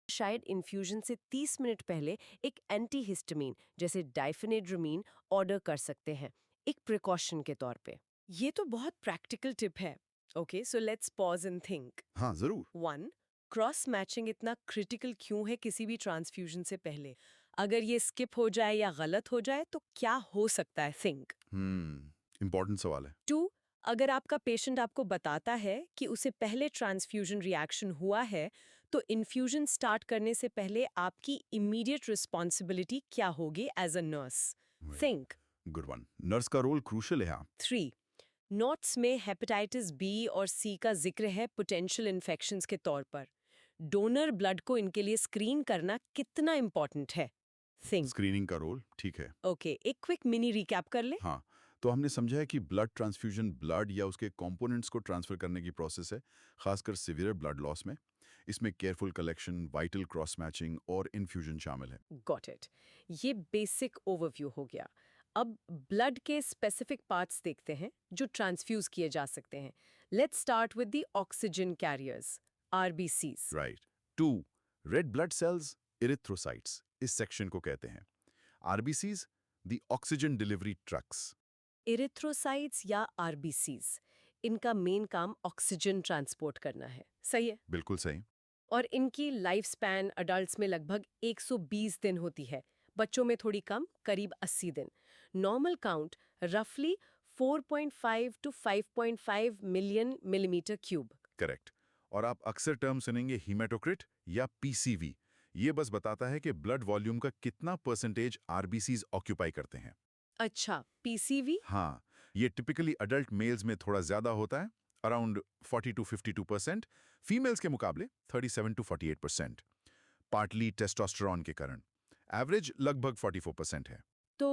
शायद इन्फ्यूजन से 30 मिनट पहले एक एंटीहिस्टामिन जैसे डाइफेनेड्रामीन ऑर्डर कर सकते हैं, एक प्रिकॉशन के तौर पे। ये तो बहुत प्रैक्टिकल टिप है। Okay, so let's pause and think. हाँ जरूर। 1. क्रॉस मैचिंग इतना क्रिटिकल क्यों है किसी भी ट्रांसफ्यूजन से पहले? अगर ये स्किप हो जाए या गलत हो जाए तो क्या हो सकता है? थिंक। इम्पोर्टेंट सवाल है। 2. अगर आपका पेशेंट आपको बताता है कि उसे पहले ट्रांसफ्यूजन रिएक्शन हुआ है, तो इन्फ्यूजन स्टार्ट करने से पहले आपकी इमीडिएट रिस्पॉन्सिबिलिटी क्या होगी as a nurse? Think. Good one. Nurse का रोल क्रूशल है यहाँ। 3. नोट्स में हेपेटाइटिस बी और सी का जिक्र है पोटेंशियल इन्फेक्शंस के तौर पर। डोनर ब्लड को इनके लिए स्क्रीन करना कितना इम्पोर्टेंट है? थिंक। स्क्रीनिंग का रोल ठीक है। ओके, एक क्विक मिनी रिकैप कर ले। हाँ, तो हमने समझा है कि ब्लड ट्रांसफ्यूजन ब्लड या उसके कंपोनेंट्स को ट्रांसफर करने की प्रोसेस है, खासकर सिवियर ब्लड लॉस में। इसमें careful collection, vital cross matching और इन्फ्यूजन शामिल है। Got it. ये बेसिक ओवरव्यू हो गया। अब ब्लड के स्पेसिफिक पार्ट्स देखते हैं जो ट्रांसफ्यूज किए जा सकते हैं। Let's start with the oxygen carriers, RBCs. Right. 2. Red blood cells, erythrocytes इस सेक्शन को कहते हैं। RBCs, the oxygen delivery trucks. Erythrocytes या आरबीसीज, इनका मेन काम ऑक्सीजन ट्रांसपोर्ट करना है। सही है। बिल्कुल सही। और इनकी लाइफ स्पैन अडल्ट्स में लगभग 120 दिन होती है, बच्चों में थोड़ी कम, करीब 80 दिन। नॉर्मल काउंट रफली 4.5 to 5.5 million millimeter cube. Correct. और आप अक्सर टर्म सुनेंगे हीमेटोक्रिट या पीसीवी। ये बस बताता है कि ब्लड वॉल्यूम का कितना परसेंटेज आरबीसीज ऑक्यूपाई करते हैं। अच्छा, पीसीवी? हाँ, ये टिपिकली अडल्ट मेल्स में थोड़ा ज्यादा होता है, अराउंड 40 टू 52%। फीमेल्स के मुकाबले 37 टू 48%, पार्टली टेस्टोस्टेरॉन के कारण। एवरेज लगभग 44% है। तो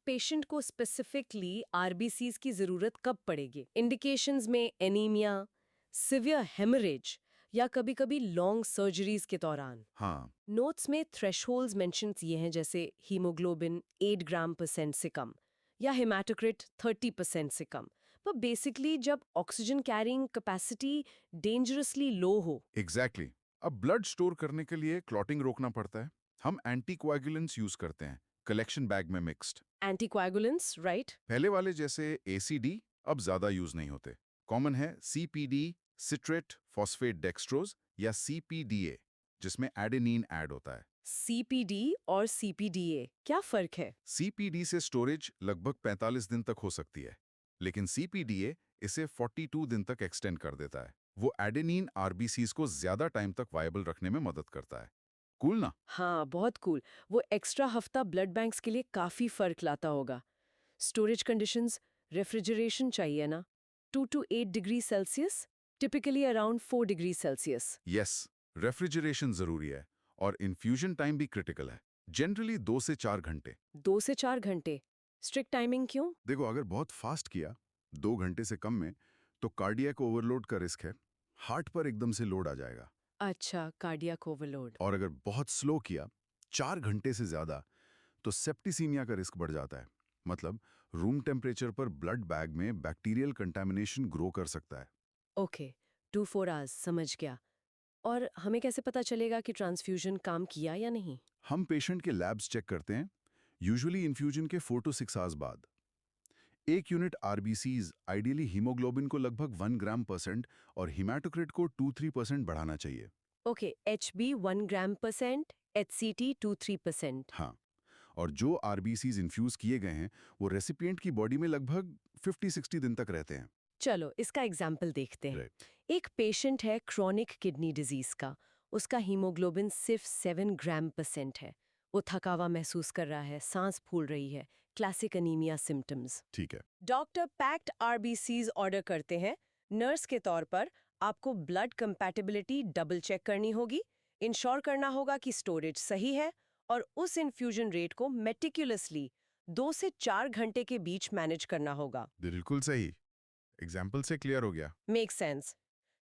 पेशेंट को स्पेसिफिकली आरबीसीज की जरूरत कब पड़ेगी? इंडिकेशंस में एनीमिया, सिवियर हेमरेज या कभी-कभी लॉन्ग सर्जरीज के दौरान। हाँ। नोट्स में थ्रेशोल्ड्स मेंशन्स ये हैं, जैसे हीमोग्लोबिन 8 ग्राम परसेंट से कम या हेमाटोक्रिट 30% से कम। पर बेसिकली जब ऑक्सीजन कैरिंग कैपेसिटी डेंजरसली लो हो। एग्जैक्टली। अब ब्लड स्टोर करने के लिए क्लॉटिंग रोकना पड़ता है। हम एंटीकोएगुलेंट्स यूज करते हैं, कलेक्शन बैग में मिक्स्ड। Anticoagulants, right? पहले वाले जैसे एसीडी अब ज्यादा यूज नहीं होते। कॉमन है सीपीडी, सिट्रेट फॉस्फेट डेक्सट्रोज या सीपीडीए, जिसमें एडेनिन ऐड होता है। सीपीडी और सीपीडीए, क्या फर्क है? सीपीडी से स्टोरेज लगभग 45 दिन तक हो सकती है, लेकिन सीपीडीए इसे 42 दिन तक एक्सटेंड कर देता है। वो एडेनिन आरबीसीज को ज्यादा टाइम तक वायबल रखने में मदद करता है। कूल ना? हाँ, बहुत कूल। वो एक्स्ट्रा हफ्ता ब्लड बैंक्स के लिए काफी फर्क लाता होगा। स्टोरेज कंडीशंस, रेफ्रिजरेशन चाहिए ना? 2 to 8 degree Celsius, typically around 4 degree Celsius. Yes, refrigeration जरूरी है और इन्फ्यूजन टाइम भी क्रिटिकल है, जनरली 2 से 4 घंटे। 2 से 4 घंटे? स्ट्रिक्ट टाइमिंग क्यों? देखो, अगर बहुत फास्ट किया 2 घंटे से कम में, तो कार्डियक ओवरलोड का रिस्क है, हार्ट पर एकदम से लोड आ जाएगा। अच्छा, कार्डियक ओवरलोड। और अगर बहुत स्लो किया 4 घंटे से ज्यादा, तो सेप्टिसीमिया का रिस्क बढ़ जाता है। मतलब रूम टेम्परेचर पर ब्लड बैग में बैक्टीरियल कंटामिनेशन ग्रो कर सकता है। ओके, 2-4 आवर्स, समझ गया। और हमें कैसे पता चलेगा कि ट्रांसफ्यूजन काम किया या नहीं? हम पेशेंट के लैब्स चेक करते हैं, यूजुअली इन्फ्यूजन के 4 to 6 आवर्स बाद। 1 यूनिट आरबीसीज आइडियली हीमोग्लोबिन को लगभग 1 ग्राम परसेंट और हीमेटोक्रिट को 2-3% बढ़ाना चाहिए। ओके, एचबी 1 ग्राम परसेंट, एचसीटी 2-3%। हाँ, और जो आरबीसीज इन्फ्यूज किए गए हैं, वो रेसिपिएंट की बॉडी में लगभग 50-60 दिन तक रहते हैं। चलो इसका एग्जाम्पल देखते हैं। राइट। एक पेशेंट है क्रॉनिक किडनी डिजीज का। उसका हीमोग्लोबिन सिर्फ 7 ग्राम परसेंट है। वो थकावा महसूस कर रहा है, सांस फूल रही है, क्लासिक अनीमिया सिम्टम्स। ठीक है। डॉक्टर पैक्ड आरबीसीज ऑर्डर करते हैं। नर्स के तौर पर आपको ब्लड कंपैटिबिलिटी डबल चेक करनी होगी, इंश्योर करना होगा कि स्टोरेज सही है, और उस इन्फ्यूजन रेट को मेटिकुलसली 2 से 4 घंटे के बीच मैनेज करना होगा। बिल्कुल सही। एग्जाम्पल से क्लियर हो गया। Make sense.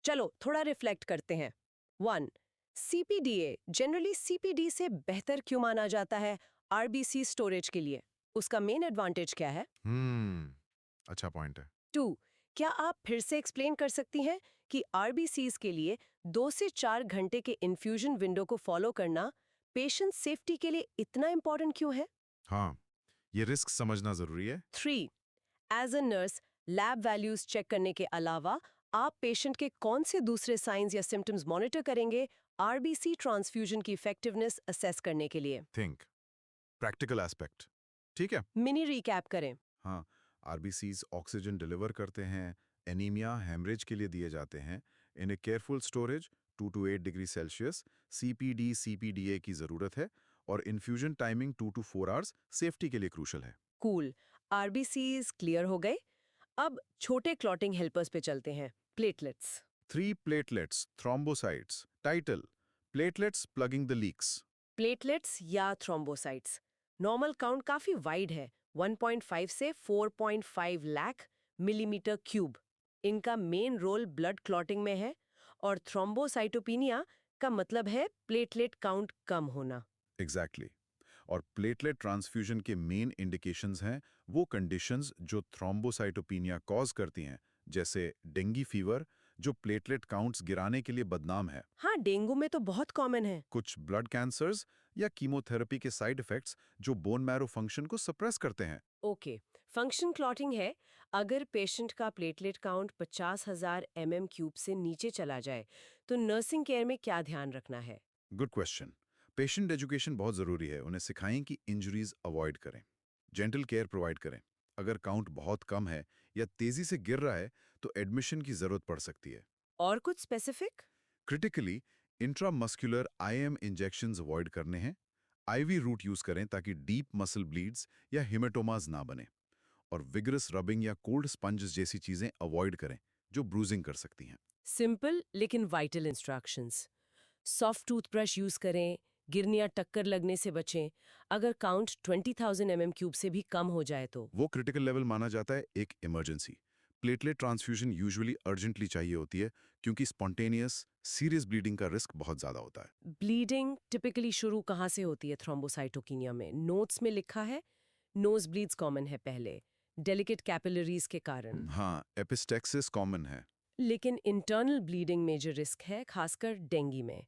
चलो थोड़ा रिफ्लेक्ट करते हैं। 1. सीपीडीए जनरली सीपीडी से बेहतर क्यों माना जाता है आरबीसी स्टोरेज के लिए? उसका मेन एडवांटेज क्या है? अच्छा पॉइंट है। 2. क्या आप फिर से एक्सप्लेन कर सकती हैं कि आरबीसीज के लिए 2 से 4 घंटे के इन्फ्यूजन विंडो को फॉलो करना पेशेंट सेफ्टी के लिए इतना इंपॉर्टेंट क्यों है? हाँ, ये रिस्क समझना जरूरी है। 3. As a nurse, lab values check करने के अलावा आप पेशेंट के कौन से दूसरे साइंस या सिम्टम्स मॉनिटर करेंगे आरबीसी ट्रांसफ्यूजन की इफेक्टिवनेस असेस करने के लिए? Think practical aspect. ठीक है। मिनी रिकैप करें। हाँ, आरबीसीज ऑक्सीजन डिलीवर करते हैं, एनीमिया हेमरेज के लिए दिए जाते हैं, इन्हें careful storage 2 to 8 degree Celsius CPD CPDA की ज़रूरत है और infusion timing 2 to 4 hours safety के लिए क्रूशल है। कूल, आरबीसीज क्लियर हो गए। अब छोटे क्लॉटिंग हेल्पर्स पे चलते हैं, platelets. 3 platelets thrombocytes. Title platelets plugging the leaks. Platelets या थ्रोम्बोसाइट्स। नॉर्मल काउंट काफी वाइड है, 1.5 से 4.5 लाख मिलीमीटर क्यूब। इनका मेन रोल ब्लड क्लॉटिंग में है और थ्रोम्बोसाइटोपिनिया का मतलब है प्लेटलेट काउंट कम होना। एग्जैक्टली और प्लेटलेट ट्रांसफ्यूजन के मेन इंडिकेशंस हैं वो कंडीशंस जो थ्रोम्बोसाइटोपिनिया कॉज करती हैं, जैसे डेंगी फीवर जो प्लेटलेट काउंट्स गिराने के लिए बदनाम है, हाँ, डेंगू में तो बहुत कॉमन है। कुछ ब्लड कैंसर्स या कीमोथेरेपी के साइड इफेक्ट्स जो बोन मैरो फंक्शन को सप्रेस करते हैं। ओके, फंक्शन क्लॉटिंग है अगर पेशेंट का प्लेटलेट काउंट 50,000 क्यूब से नीचे चला जाए तो नर्सिंग केयर में क्या ध्यान रखना है? Good question. पेशेंट एजुकेशन बहुत ज़रूरी है, उन्हें सिखाएं कि इंजरीज अवॉइड करें, जेंटल केयर प्रोवाइड करें। अगर काउंट बहुत कम है या तेज़ी से गिर रहा है तो एडमिशन की ज़रूरत पड़ सकती है। और कुछ specific? Critically intramuscular IM injections avoid करने हैं। आईवी रूट यूज़ करें ताकि डीप मसल ब्लीड्स या हिमेटोमास ना बने। और विगरस रबिंग या कोल्ड स्पंजेस जैसी चीज़ें अवॉइड करें जो ब्रूजिंग कर सकती हैं। सिंपल लेकिन vital instructions. Soft toothbrush use करें, गिरने या टक्कर लगने से बचें। अगर काउंट 20,000 क्यूब से भी कम हो जाए तो वो क्रिटिकल लेवल माना जाता है एक emergency. Platelet transfusion usually urgently चाहिए होती है क्योंकि स्पॉन्टेनियस सीरियस ब्लीडिंग का रिस्क बहुत ज़्यादा होता है। ब्लीडिंग टिपिकली शुरू कहाँ से होती है थ्रोम्बोसाइटोकिनिया में? नोट्स में लिखा है नोज ब्लीड्स कॉमन है पहले, डेलिकेट कैपिलरीज के कारण। हाँ, एपिस्टेक्सिस कॉमन है। लेकिन इंटरनल ब्लीडिंग मेजर रिस्क है, खासकर डेंगी में।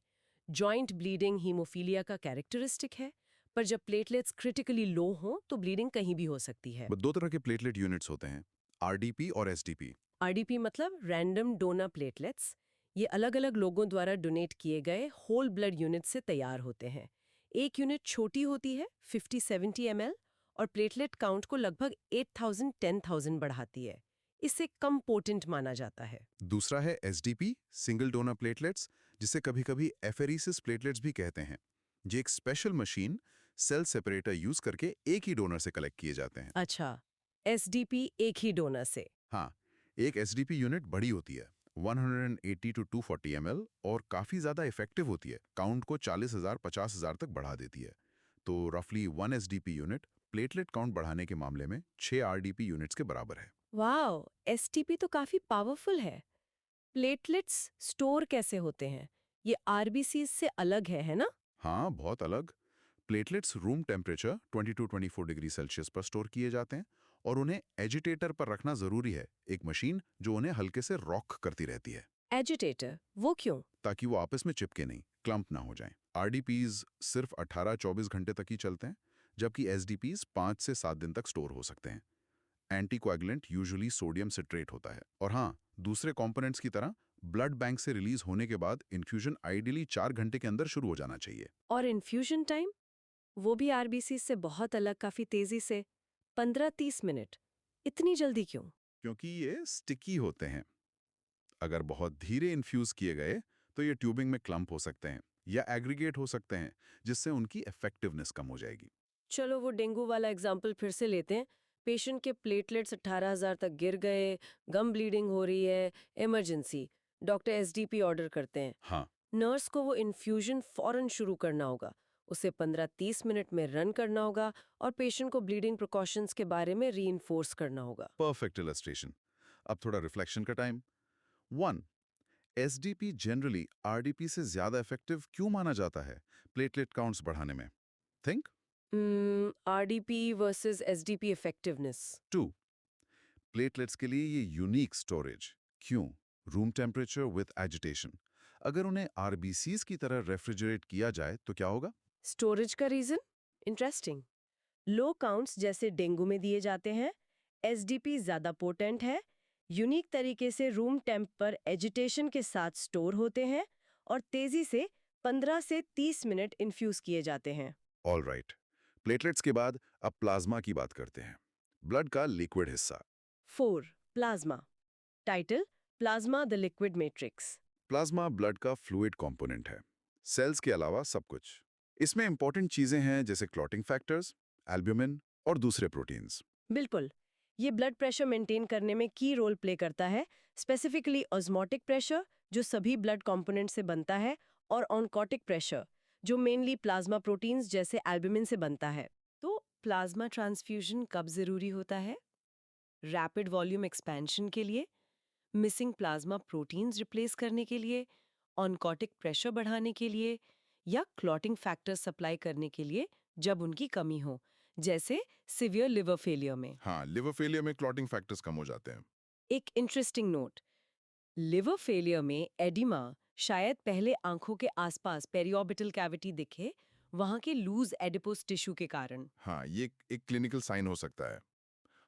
जॉइंट ब्लीडिंग हीमोफीलिया का कैरेक्टरिस्टिक है, पर जब प्लेटलेट्स क्रिटिकली लो हों तो ब्लीडिंग कहीं भी हो सकती है। दो तरह के प्लेटलेट यूनिट्स होते हैं, आरडीपी और एसडीपी। आरडीपी मतलब रैंडम डोनर प्लेटलेट्स। ये अलग-अलग लोगों द्वारा डोनेट किए गए होल ब्लड यूनिट से तैयार होते हैं। एक यूनिट छोटी होती है, 50-70 ml, और प्लेटलेट काउंट को लगभग 8,000-10,000 बढ़ाती है। इसे कम पोटेंट माना जाता है। दूसरा है एसडीपी, सिंगल डोनर प्लेटलेट्स, जिसे कभी-कभी एफेरेसिस प्लेटलेट्स भी कहते हैं। ये एक special machine cell separator use करके एक ही डोनर से कलेक्ट किए जाते हैं। अच्छा, एसडीपी एक ही डोनर से। हाँ, एक एसडीपी यूनिट बड़ी होती है, 180 to 240 ml, और काफ़ी ज़्यादा इफेक्टिव होती है, काउंट को 40,000 50,000 तक बढ़ा देती है। तो रफली 1 एसडीपी यूनिट प्लेटलेट काउंट बढ़ाने के मामले में 6 आरडीपी यूनिट्स के बराबर है। वाओ, एसटीपी तो काफी पावरफुल है। प्लेटलेट्स स्टोर कैसे होते हैं? ये आरबीसी से अलग है ना? हाँ, बहुत अलग। Platelets room temperature 20 to 24 degree Celsius पर स्टोर किए जाते हैं और उन्हें एजिटेटर पर रखना ज़रूरी है, एक मशीन जो उन्हें हल्के से रॉक करती रहती है एजिटेटर, वो क्यों? ताकि वो आपस में चिपके नहीं, क्लम्प ना हो जाएं। आरडीपीज सिर्फ 18-24 घंटे तक ही चलते हैं, जबकि एसडीपीज 5 से 7 दिन तक स्टोर हो सकते हैं। एंटीकोएगुलेंट यूजुअली सोडियम सिट्रेट होता है। और हाँ, दूसरे कंपोनेंट्स की तरह ब्लड बैंक से रिलीज होने के बाद इन्फ्यूजन आइडियली 4 घंटे के अंदर शुरू हो जाना चाहिए। और इन्फ्यूजन टाइम? वो भी आरबीसी से बहुत अलग, काफी तेजी से 15-30 मिनट। इतनी जल्दी क्यों? क्योंकि ये स्टिकी होते हैं। अगर बहुत धीरे इन्फ्यूज किए गए तो ये ट्यूबिंग में क्लम्प हो सकते हैं या एग्रीगेट हो सकते हैं, जिससे उनकी इफेक्टिवनेस कम हो जाएगी। चलो वो डेंगू वाला एग्जाम्पल फिर से लेते हैं। पेशेंट के प्लेटलेट्स 18,000 तक गिर गए, गम ब्लीडिंग हो रही है, इमरजेंसी। डॉक्टर एसडीपी ऑर्डर करते हैं। हाँ, नर्स को वो इन्फ्यूजन फौरन शुरू करना होगा, उसे 15-30 मिनट में रन करना होगा और पेशेंट को ब्लीडिंग प्रिकॉशंस के बारे में रीइंफोर्स करना होगा। Perfect illustration. अब थोड़ा रिफ्लेक्शन का टाइम। 1. एसडीपी जनरली आरडीपी से ज्यादा इफेक्टिव क्यों माना जाता है प्लेटलेट काउंट्स बढ़ाने में? Think. RDP versus SDP effectiveness. 2. Platelets के लिए ये यूनिक स्टोरेज क्यों? Room temperature with agitation. अगर उन्हें आरबीसीज की तरह रेफ्रिजरेट किया जाए तो क्या होगा? स्टोरेज का रीजन इंटरेस्टिंग। लो काउंट्स जैसे डेंगू में दिए जाते हैं, एसडीपी ज्यादा पोटेंट है, यूनिक तरीके से रूम टेम्प पर एजिटेशन के साथ स्टोर होते हैं और तेजी से 15 से 30 मिनट इन्फ्यूज किए जाते हैं। All right. प्लेटलेट्स के बाद अब प्लाज्मा की बात करते हैं, ब्लड का लिक्विड हिस्सा। 4. Plasma. Title: plasma the liquid matrix. Plasma blood का फ्लूइड कंपोनेंट है, सेल्स के अलावा सब कुछ। इसमें इंपॉर्टेंट चीजें हैं जैसे क्लॉटिंग फैक्टर्स, एल्ब्यूमिन और दूसरे प्रोटीन्स। बिल्कुल, ये ब्लड प्रेशर मेंटेन करने में की रोल प्ले करता है, स्पेसिफिकली ऑस्मोटिक प्रेशर जो सभी ब्लड कंपोनेंट से बनता है, और ऑनकोटिक प्रेशर जो मेनली प्लाज्मा प्रोटीन्स जैसे एल्ब्यूमिन से बनता है। तो प्लाज्मा ट्रांसफ्यूजन कब जरूरी होता है? रैपिड वॉल्यूम एक्सपेंशन के लिए, मिसिंग प्लाज्मा प्रोटीन्स रिप्लेस करने के लिए, ऑनकोटिक प्रेशर बढ़ाने के लिए, या क्लॉटिंग फैक्टर सप्लाई करने के लिए जब उनकी कमी हो, जैसे सिवियर लिवर फेलियर में। हाँ, लिवर फेलियर में क्लॉटिंग फैक्टर्स कम हो जाते हैं। एक इंटरेस्टिंग नोट: लिवर फेलियर में एडिमा शायद पहले आंखों के आसपास पेरिऑर्बिटल कैविटी दिखे, वहां के लूज एडिपोस टिश्यू के कारण। हाँ, ये एक क्लिनिकल साइन हो सकता है।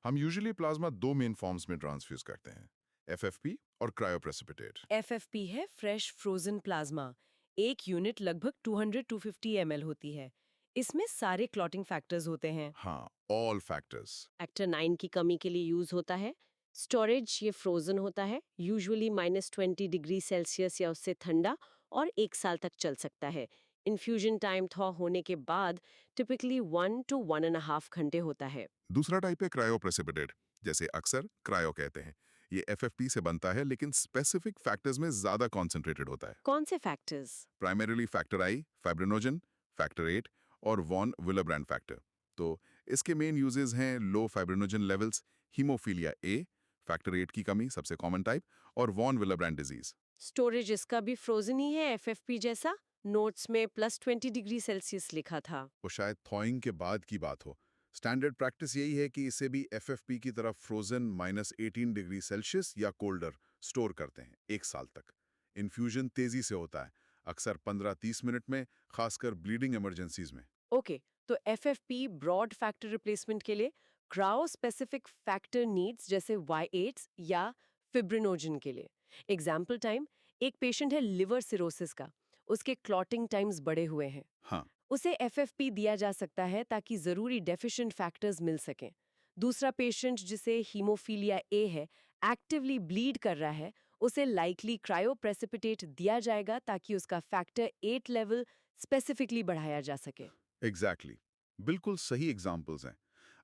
हम यूजुअली प्लाज्मा दो मेन फॉर्म्स में ट्रांसफ्यूज करते हैं, एफएफपी और क्रायोप्रेसिपिटेट। एफएफपी है फ्रेश फ्रोजन प्लाज्मा। एक यूनिट लगभग 200-250 ml होती है। इसमें सारे क्लॉटिंग फैक्टर्स होते हैं। हाँ, ऑल फैक्टर्स। फैक्टर 9 की कमी के लिए यूज होता है। स्टोरेज ये फ्रोजन होता है, यूजुअली -20 डिग्री सेल्सियस या उससे ठंडा, और 1 साल तक चल सकता है। इन्फ्यूजन टाइम थॉ होने के बाद टिपिकली 1 to 1.5 घंटे होता है। दूसरा टाइप है क्रायोप्रेसिपिटेट, जैसे अक्सर क्रायो कहते हैं। ये एफएफपी से बनता है लेकिन स्पेसिफिक फैक्टर्स में ज्यादा कॉन्सेंट्रेटेड होता है। कौन से factors? Primarily factor I, fibrinogen, factor 8 और वॉन विलरब्रैंड फैक्टर। तो इसके मेन यूजेस हैं low fibrinogen levels, haemophilia A, factor 8 की कमी सबसे कॉमन टाइप, और वॉन विलरब्रैंड डिजीज। स्टोरेज इसका भी फ्रोजन ही है एफएफपी जैसा? नोट्स में +20 डिग्री सेल्सियस लिखा था। वो शायद थॉइंग के बाद की बात हो। स्टैंडर्ड प्रैक्टिस यही है कि इसे भी एफएफपी की तरफ फ्रोजन -18 डिग्री सेल्सियस या कोल्डर स्टोर करते हैं 1 साल तक। इन्फ्यूजन तेजी से होता है, अक्सर 15-30 मिनट में, खासकर ब्लीडिंग इमरजेंसीज में। ओके, तो एफएफपी ब्रॉड फैक्टर रिप्लेसमेंट के लिए क्रायो स्पेसिफिक फैक्टर नीड्स जैसे Y8 या फिब्रिनोजन के लिए। एग्जाम्पल टाइम: एक पेशेंट है लिवर सिरोसिस का, उसके क्लॉटिंग टाइम्स बढ़े हुए हैं, हाँ, उसे एफएफपी दिया जा सकता है ताकि जरूरी डेफिशिएंट फैक्टर्स मिल सकें। दूसरा पेशेंट जिसे हीमोफीलिया ए है, एक्टिवली ब्लीड कर रहा है, उसे लाइकली क्रायोप्रेसिपिटेट दिया जाएगा ताकि उसका फैक्टर 8 लेवल स्पेसिफिकली बढ़ाया जा सके। एग्जैक्टली, बिल्कुल सही एग्जाम्पल्स हैं।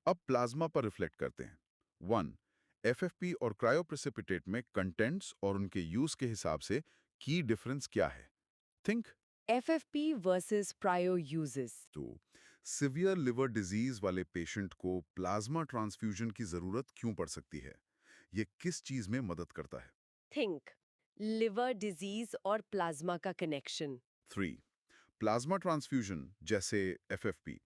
अब प्लाज्मा पर रिफ्लेक्ट करते हैं। 1. एफएफपी और क्रायोप्रेसिपिटेट में कंटेंट्स और उनके यूज के हिसाब से की डिफरेंस क्या है? Think. FFP versus cryo uses. तो सिवियर लिवर डिजीज वाले पेशेंट को प्लाज्मा ट्रांसफ्यूजन की जरूरत क्यों पड़ सकती है? ये किस चीज में मदद करता है? थिंक: लिवर डिजीज और प्लाज्मा का कनेक्शन। 3. प्लाज्मा ट्रांसफ्यूजन जैसे एफएफपी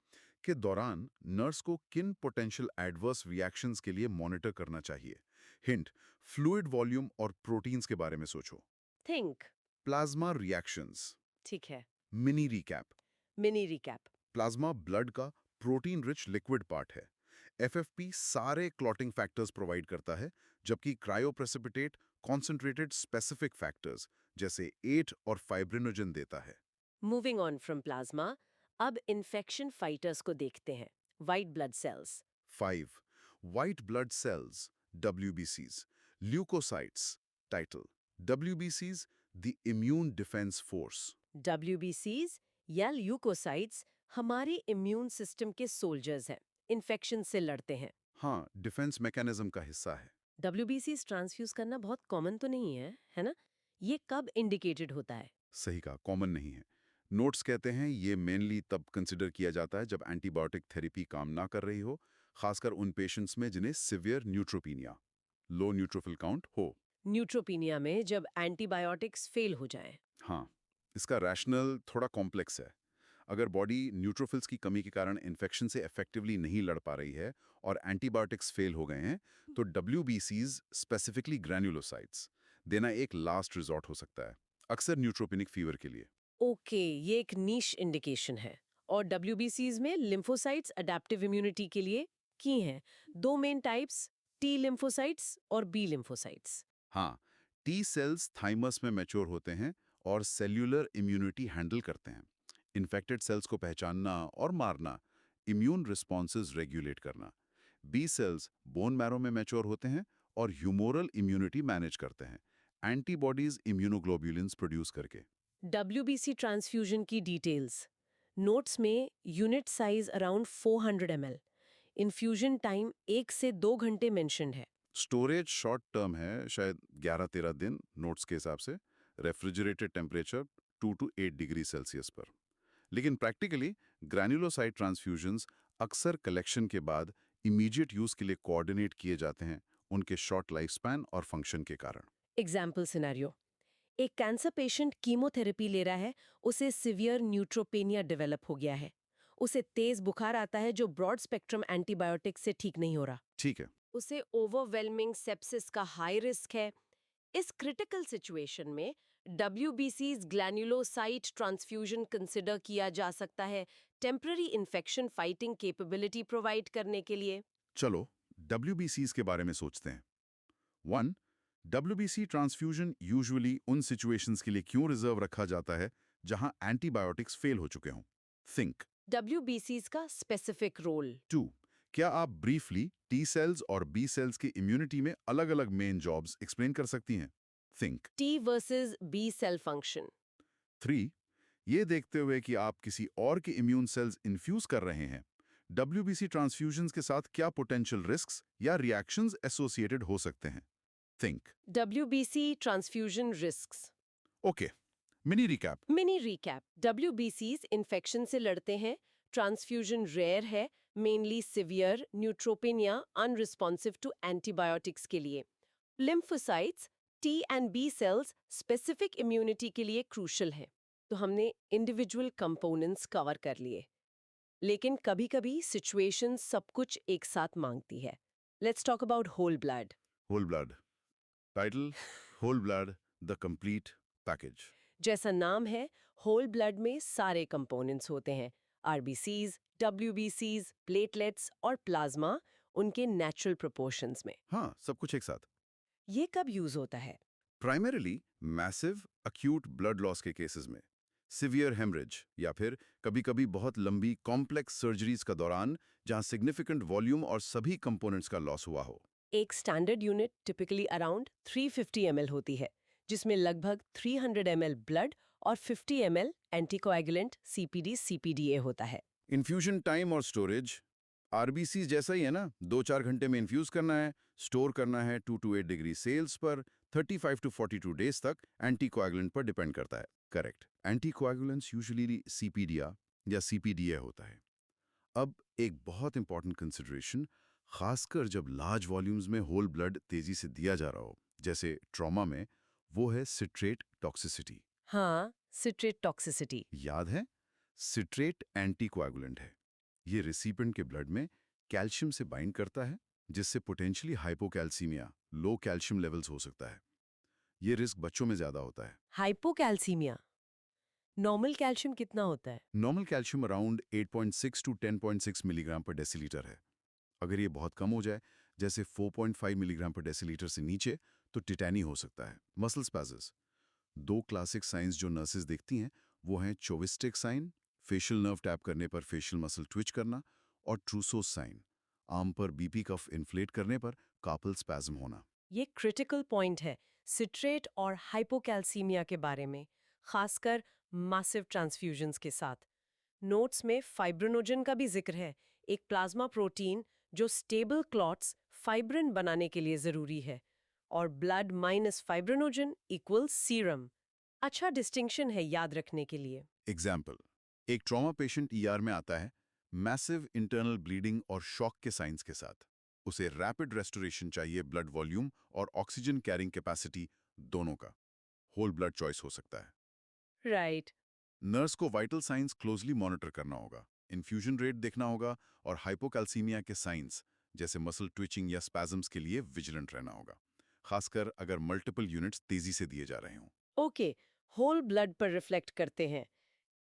के दौरान नर्स को किन पोटेंशियल एडवर्स रिएक्शंस के लिए मॉनिटर करना चाहिए? हिंट, फ्लूइड वॉल्यूम और प्रोटीन्स के बारे में सोचो। थिंक। Plasma reactions. ठीक है। Mini recap. Mini recap. Plasma blood का प्रोटीन रिच लिक्विड पार्ट है। एफएफपी सारे क्लॉटिंग फैक्टर्स प्रोवाइड करता है, जबकि क्रायोप्रेसिपिटेट कॉन्सेंट्रेटेड स्पेसिफिक फैक्टर्स जैसे 8 और फाइब्रिनोजन देता है। मूविंग ऑन फ्रॉम प्लाज्मा, अब इन्फेक्शन फाइटर्स को देखते हैं, white blood cells. 5. White blood cells, WBCs, leukocytes, title, WBCs, the immune defense force. WBCs या ल्यूकोसाइट्स हमारे इम्यून सिस्टम के सोल्जर्स हैं, इन्फेक्शन से लड़ते हैं। हाँ, डिफेंस मैकेनिज्म का हिस्सा है। WBCs ट्रांसफ्यूज करना बहुत कॉमन तो नहीं है ना? ये कब इंडिकेटेड होता है? सही कहा, कॉमन नहीं है। नोट्स कहते हैं ये मेनली तब कंसिडर किया जाता है जब एंटीबायोटिक थेरेपी काम ना कर रही हो, खासकर उन पेशेंट्स में जिन्हें सिवियर न्यूट्रोपीनिया, लो न्यूट्रोफिल काउंट हो। न्यूट्रोपीनिया में जब एंटीबायोटिक्स फेल हो जाएं। हाँ, इसका रैशनल थोड़ा कॉम्प्लेक्स है। अगर बॉडी न्यूट्रोफिल्स की कमी के कारण इन्फेक्शन से इफेक्टिवली नहीं लड़ पा रही है और एंटीबायोटिक्स फेल हो गए हैं, तो WBCs, स्पेसिफिकली ग्रैन्युलोसाइट्स, देना एक लास्ट रिजॉर्ट हो सकता है, अक्सर न्यूट्रोपेनिक फीवर के लिए। ओके, ये एक नीश इंडिकेशन है। और डब्ल्यूबीसीज में लिम्फोसाइट्स अडेप्टिव इम्यूनिटी के लिए की हैं। दो मेन टाइप्स, टी लिम्फोसाइट्स और बी लिम्फोसाइट्स। हाँ, टी सेल्स थाइमस में मैच्योर होते हैं और सेल्यूलर इम्यूनिटी हैंडल करते हैं। इन्फेक्टेड सेल्स को पहचानना और मारना, इम्यून रिस्पॉन्सेज रेगुलेट करना। बी सेल्स बोन मैरो में मैच्योर होते हैं और ह्यूमोरल इम्यूनिटी मैनेज करते हैं, एंटीबॉडीज इम्यूनोग्लोब्युलिन्स प्रोड्यूस करके। डब्ल्यूबीसी ट्रांसफ्यूजन की डिटेल्स। नोट्स में unit size around 400 ml। Infusion time 1 से 2 घंटे मेंशन्ड है। स्टोरेज शॉर्ट टर्म है, शायद 11-13 दिन नोट्स के हिसाब से। Refrigerated temperature 2 to 8 degree Celsius पर। लेकिन प्रैक्टिकली ग्रैन्युलोसाइट ट्रांसफ्यूजन्स अक्सर कलेक्शन के बाद इमीडिएट यूज के लिए कोऑर्डिनेट किए जाते हैं, उनके शॉर्ट लाइफ स्पैन और फंक्शन के कारण। Example scenario. एक कैंसर पेशेंट कीमोथेरेपी ले रहा है, उसे सिवियर न्यूट्रोपेनिया डेवलप हो गया है। उसे तेज बुखार आता है जो ब्रॉड स्पेक्ट्रम एंटीबायोटिक से ठीक नहीं हो रहा। ठीक है। उसे ओवरवेलमिंग सेप्सिस का हाई रिस्क है। इस क्रिटिकल सिचुएशन में WBC's ग्लैन्युलोसाइट ट्रांसफ्यूजन कंसिडर किया जा सकता है temporary infection fighting capability provide करने के लिए। चलो WBCs के बारे में सोचते हैं। 1. WBC ट्रांसफ्यूजन यूजुअली उन सिचुएशंस के लिए क्यों रिजर्व रखा जाता है जहां एंटीबायोटिक्स फेल हो चुके हों? थिंक। WBC's का स्पेसिफिक रोल। 2. क्या आप ब्रीफली टी सेल्स और बी सेल्स की इम्यूनिटी में अलग-अलग मेन जॉब्स एक्सप्लेन कर सकती हैं? Think. T versus B cell function. 3. ये देखते हुए कि आप किसी और के इम्यून सेल्स इन्फ्यूज कर रहे हैं, WBC ट्रांसफ्यूजन्स के साथ क्या पोटेंशियल रिस्क्स या रिएक्शंस एसोसिएटेड हो सकते हैं? Think. WBC transfusion risks. Okay, mini recap. Mini recap. WBCs infection से लड़ते हैं। ट्रांसफ्यूजन रेयर है, mainly severe neutropenia unresponsive to antibiotics के लिए। Lymphocytes T and B cells specific immunity के लिए क्रूशल हैं। तो हमने इंडिविजुअल कंपोनेंट्स कवर कर लिए, लेकिन कभी-कभी सिचुएशन सब कुछ एक साथ मांगती है। Let's talk about whole blood. Whole blood. Title: whole blood, the complete package. जैसा नाम है, होल ब्लड में सारे कंपोनेंट्स होते हैं। RBCs, WBCs, प्लेटलेट्स और प्लाज्मा, उनके नेचुरल प्रोपोर्शंस में। हाँ, सब कुछ एक साथ। ये कब यूज होता है? Primarily massive acute blood loss के केसेस में, सिवियर हेमरेज या फिर कभी-कभी बहुत लंबी कॉम्प्लेक्स सर्जरीज का दौरान जहां सिग्निफिकेंट वॉल्यूम और सभी कंपोनेंट्स का लॉस हुआ हो। एक standard unit typically around 350 ml होती है, जिसमें लगभग 300 ml ब्लड और 50 ml एंटीकोएगुलेंट CPD/CPDA होता है। इन्फ्यूजन टाइम और स्टोरेज आरबीसी जैसा ही है ना, 2-4 घंटे में इन्फ्यूज करना है, स्टोर करना है 2 to 8 डिग्री सेल्स पर, 35 to 42 डेज तक, एंटीकोएगुलेंट पर डिपेंड करता है। करेक्ट। एंटीकोएगुलेंट्स यूजुअली सीपीडिया या सीपीडीए होता है। अब एक बहुत इंपॉर्टेंट कंसिडरेशन, खासकर जब लार्ज वॉल्यूम्स में होल ब्लड तेजी से दिया जा रहा हो, जैसे ट्रॉमा में, वो है सिट्रेट टॉक्सिसिटी। हाँ, सिट्रेट टॉक्सिसिटी। याद है? सिट्रेट एंटीकोएगुलेंट है। ये रिसिपेंट के ब्लड में कैल्शियम से बाइंड करता है, जिससे पोटेंशियली हाइपोकैल्सीमिया, लो कैल्शियम लेवल्स हो सकता है। ये रिस्क बच्चों में ज्यादा होता है। हाइपोकैल्सीमिया। नॉर्मल कैल्शियम कितना होता है? Normal calcium around 8.6 to 10.6 milligram पर डेसीलीटर है। अगर ये बहुत कम हो जाए, जैसे 4.5 मिलीग्राम पर डेसीलीटर से नीचे, तो टिटैनी हो सकता है। मसल स्पैजेस। 2 क्लासिक साइंस जो नर्सेज देखती हैं, वो हैं चोविस्टिक साइन, फेशियल नर्व टैप करने पर फेशियल मसल ट्विच करना, और ट्रूसोस साइन, आर्म पर बीपी कफ इन्फ्लेट करने पर कार्पल स्पैज्म होना। ये क्रिटिकल पॉइंट है सिट्रेट और हाइपोकैल्सीमिया के बारे में, खासकर मासिव ट्रांसफ्यूजन्स के साथ। नोट्स में फाइब्रिनोजन का भी जिक्र है, एक प्लाज्मा प्रोटीन जो स्टेबल क्लॉट्स फाइब्रिन बनाने के लिए जरूरी है। और blood minus fibrinogen equals serum. अच्छा डिस्टिंक्शन है याद रखने के लिए। एग्जाम्पल: एक ट्रॉमा पेशेंट ईआर में आता है, मैसिव इंटरनल ब्लीडिंग और शॉक के साइंस के साथ। उसे रैपिड रेस्टोरेशन चाहिए ब्लड वॉल्यूम और ऑक्सीजन कैरिंग कैपेसिटी दोनों का। होल ब्लड चॉइस हो सकता है। राइट। नर्स को वाइटल साइंस क्लोजली मॉनिटर करना होगा, इन्फ्यूजन रेट देखना होगा, और हाइपोकैल्सीमिया के साइंस जैसे मसल ट्विचिंग या स्पैजम्स के लिए विजिलेंट रहना होगा। खासकर अगर मल्टीपल यूनिट्स तेजी से दिए जा रहे हों। ओके, होल ब्लड पर रिफ्लेक्ट करते हैं।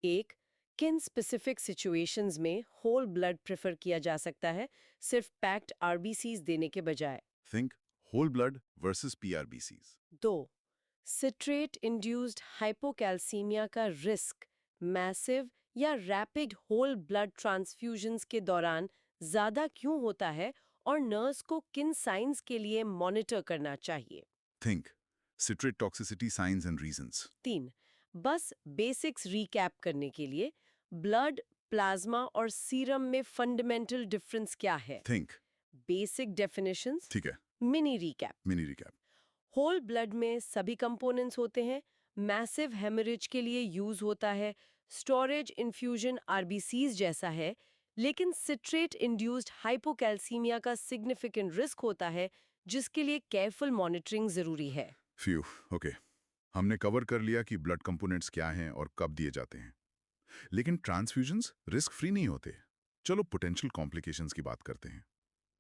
एक, किन स्पेसिफिक सिचुएशंस में होल ब्लड प्रेफर किया जा सकता है सिर्फ पैक्ड आरबीसीज देने के बजाय? Think whole blood versus PRBCs. 2, citrate induced hypocalcaemia का रिस्क मैसिव या रैपिड होल ब्लड ट्रांसफ्यूजन्स के दौरान ज्यादा क्यों होता है और नर्स को किन साइंस के लिए मॉनिटर करना चाहिए? Think citrate toxicity signs and reasons. 3, बस बेसिक्स रिकैप करने के लिए, ब्लड, प्लाज्मा और सीरम में फंडामेंटल डिफरेंस क्या है? थिंक बेसिक डेफिनेशंस, ठीक है, mini recap. Mini recap. Whole blood में सभी कंपोनेंट्स होते हैं, मैसिव हेमरेज के लिए यूज होता है, स्टोरेज इन्फ्यूजन आरबीसीज जैसा है, लेकिन सिट्रेट इंड्यूस्ड हाइपोकैल्सीमिया का सिग्निफिकेंट रिस्क होता है जिसके लिए केयरफुल मॉनिटरिंग जरूरी है। Few, okay. हमने कवर कर लिया कि ब्लड कंपोनेंट्स क्या हैं और कब दिए जाते हैं। लेकिन ट्रांसफ्यूजन्स रिस्क फ्री नहीं होते। चलो पोटेंशियल कॉम्प्लिकेशंस की बात करते हैं।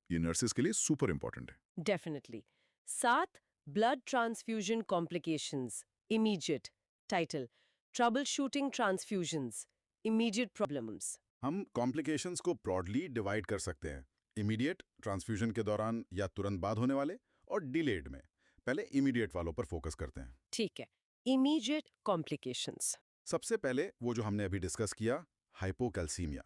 ये नर्सेस के लिए सुपर इंपॉर्टेंट है। Definitely. 7, blood transfusion complications, immediate. Title, trouble shooting transfusions, immediate problems. हम कॉम्प्लिकेशंस को ब्रॉडली डिवाइड कर सकते हैं। इमीडिएट ट्रांसफ्यूजन के दौरान या तुरंत बाद होने वाले, और डिलेड में। पहले इमीडिएट वालों पर फोकस करते हैं। ठीक है, इमीडिएट कॉम्प्लिकेशंस। सबसे पहले वो जो हमने अभी डिस्कस किया, हाइपोकैल्सीमिया।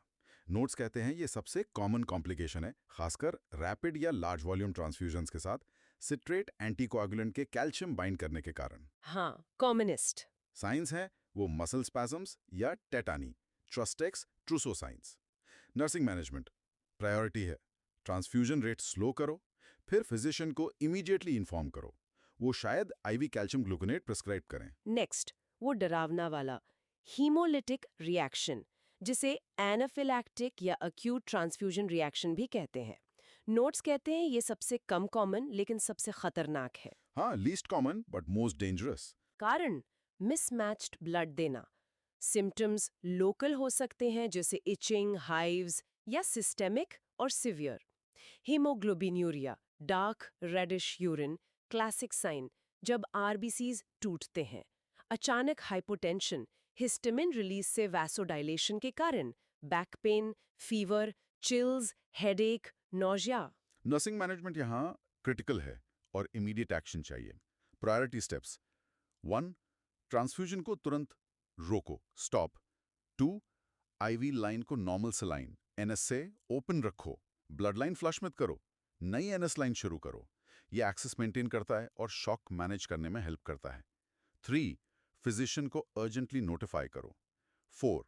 नोट्स कहते हैं ये सबसे कॉमन कॉम्प्लिकेशन है, खासकर रैपिड या लार्ज वॉल्यूम ट्रांसफ्यूजन्स के साथ सिट्रेट एंटीकोआगुलेंट के कैल्शियम बाइंड करने के कारण। हाँ, कॉमनिस्ट। साइंस है वो मसल स्पैजम्स या टेटानी, ट्रस्टेक्स, ट्रूसोसाइंस। नर्सिंग मैनेजमेंट प्रायोरिटी है, ट्रांसफ्यूजन रेट स्लो करो, फिर फिजिशियन को इमीडिएटली इन्फॉर्म करो। वो शायद आईवी कैल्शियम ग्लूकोनेट प्रिस्क्राइब करें। नेक्स्ट, वो डरावना वाला हीमोलिटिक रिएक्शन, जिसे एनाफिलैक्टिक या अक्यूट ट्रांसफ्यूजन रिएक्शन भी कहते हैं। नोट्स कहते हैं ये सबसे कम कॉमन लेकिन सबसे खतरनाक है। हाँ, least common but most dangerous. कारण, मिसमैच्ड ब्लड देना। सिम्टम्स लोकल हो सकते हैं जैसे इचिंग, हाइव्स, या सिस्टेमिक और severe. Haemoglobinuria, dark reddish urine, classic sign जब आरबीसीज टूटते हैं। अचानक हाइपोटेंशन, हिस्टामिन रिलीज से वैसोडाइलेशन के कारण, back pain, fever, chills, headache, nausea. Nursing management यहाँ क्रिटिकल है और इमीडिएट एक्शन चाहिए। Priority steps: 1. ट्रांसफ्यूजन को तुरंत रोको, स्टॉप। 2. आईवी लाइन को नॉर्मल सलाइन एनएस से ओपन रखो, ब्लड लाइन फ्लश मत करो, नई एनएस लाइन शुरू करो। ये एक्सेस मेंटेन करता है और शॉक मैनेज करने में हेल्प करता है। 3. फिजिशियन को अर्जेंटली नोटिफाई करो। 4.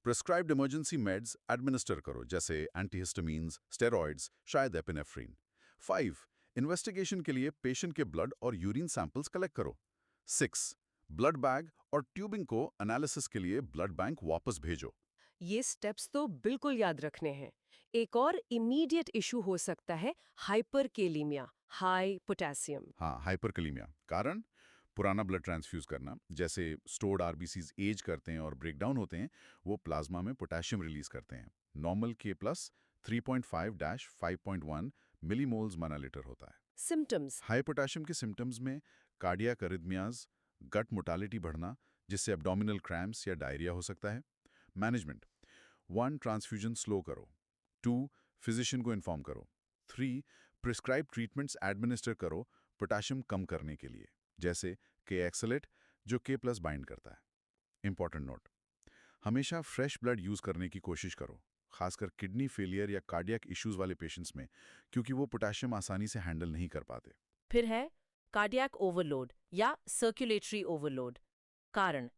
प्रिस्क्राइब्ड इमरजेंसी मेड्स एडमिनिस्टर करो, जैसे एंटीहिस्टामीन्स, स्टेरॉइड्स, शायद एपिनेफ्रीन। 5. इन्वेस्टिगेशन के लिए पेशेंट के ब्लड और यूरिन सैंपल्स कलेक्ट करो। 6. ब्लड बैग और ट्यूबिंग को एनालिसिस के लिए ब्लड बैंक वापस भेजो। ये स्टेप्स तो बिल्कुल याद रखने हैं। एक और इमीडिएट इशू हो सकता है हाइपरकेलीमिया, हाई पोटेशियम। हाँ, हाइपरकलीमिया कारण पुराना ब्लड ट्रांसफ्यूज करना, जैसे स्टोर्ड आरबीसीज एज करते हैं और ब्रेकडाउन होते हैं, वो प्लाज्मा में पोटेशियम रिलीज करते हैं। नॉर्मल के प्लस 3.5-5.1 मिलीमोल्स मना लीटर होता है। सिम्टम्स, हाई पोटेशियम के सिम्टम्स में कार्डियक अरिथमियाज, गट मोटालिटी बढ़ना, जिससे एब्डोमिनल क्रैम्प्स या डायरिया हो सकता है। मैनेजमेंट: 1. ट्रांसफ्यूजन स्लो करो। 2. फिजिशियन को इन्फॉर्म करो। 3. प्रिस्क्राइब ट्रीटमेंट्स एडमिनिस्टर करो पोटेशियम कम करने के लिए, जैसे के एक्सेलेट जो के प्लस बाइंड करता है। इंपॉर्टेंट नोट: हमेशा फ्रेश ब्लड यूज करने की कोशिश करो, खासकर किडनी फेलियर या कार्डियक इश्यूज वाले पेशेंट्स में, क्योंकि वो पोटेशियम आसानी से हैंडल नहीं कर पाते। फिर है कार्डियक ओवरलोड या सर्कुलेटरी ओवरलोड। कारण,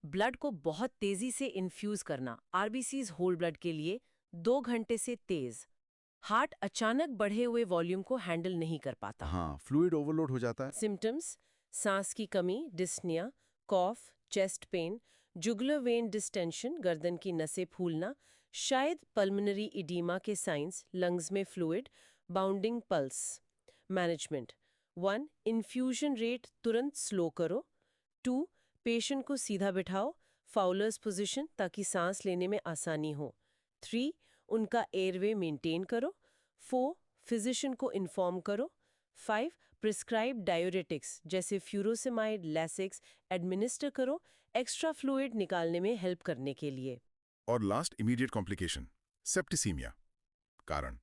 ब्लड को बहुत तेजी से इन्फ्यूज करना, आरबीसीज होल ब्लड के लिए 2 घंटे से तेज। हार्ट अचानक बढ़े हुए वॉल्यूम को हैंडल नहीं कर पाता। हाँ, फ्लूइड ओवरलोड हो जाता है। सिम्टम्स, सांस की कमी, dyspnoea, cough, chest pain, jugular vein distension, गर्दन की नसें फूलना, शायद पल्मोनरी इडीमा के साइंस, लंग्स में fluid, bounding pulse. Management: 1. Infusion rate तुरंत स्लो करो। 2. पेशेंट को सीधा बिठाओ, फाउलर्स पोजीशन, ताकि सांस लेने में आसानी हो। 3. उनका एयरवे मेंटेन करो। 4. फिजिशियन को इन्फॉर्म करो। 5. प्रिस्क्राइब डायूरेटिक्स जैसे फ्यूरोसेमाइड, लैसिक्स एडमिनिस्टर करो एक्स्ट्रा फ्लूइड निकालने में हेल्प करने के लिए। और लास्ट इमीडिएट कॉम्प्लिकेशन सेप्टिसीमिया। कारण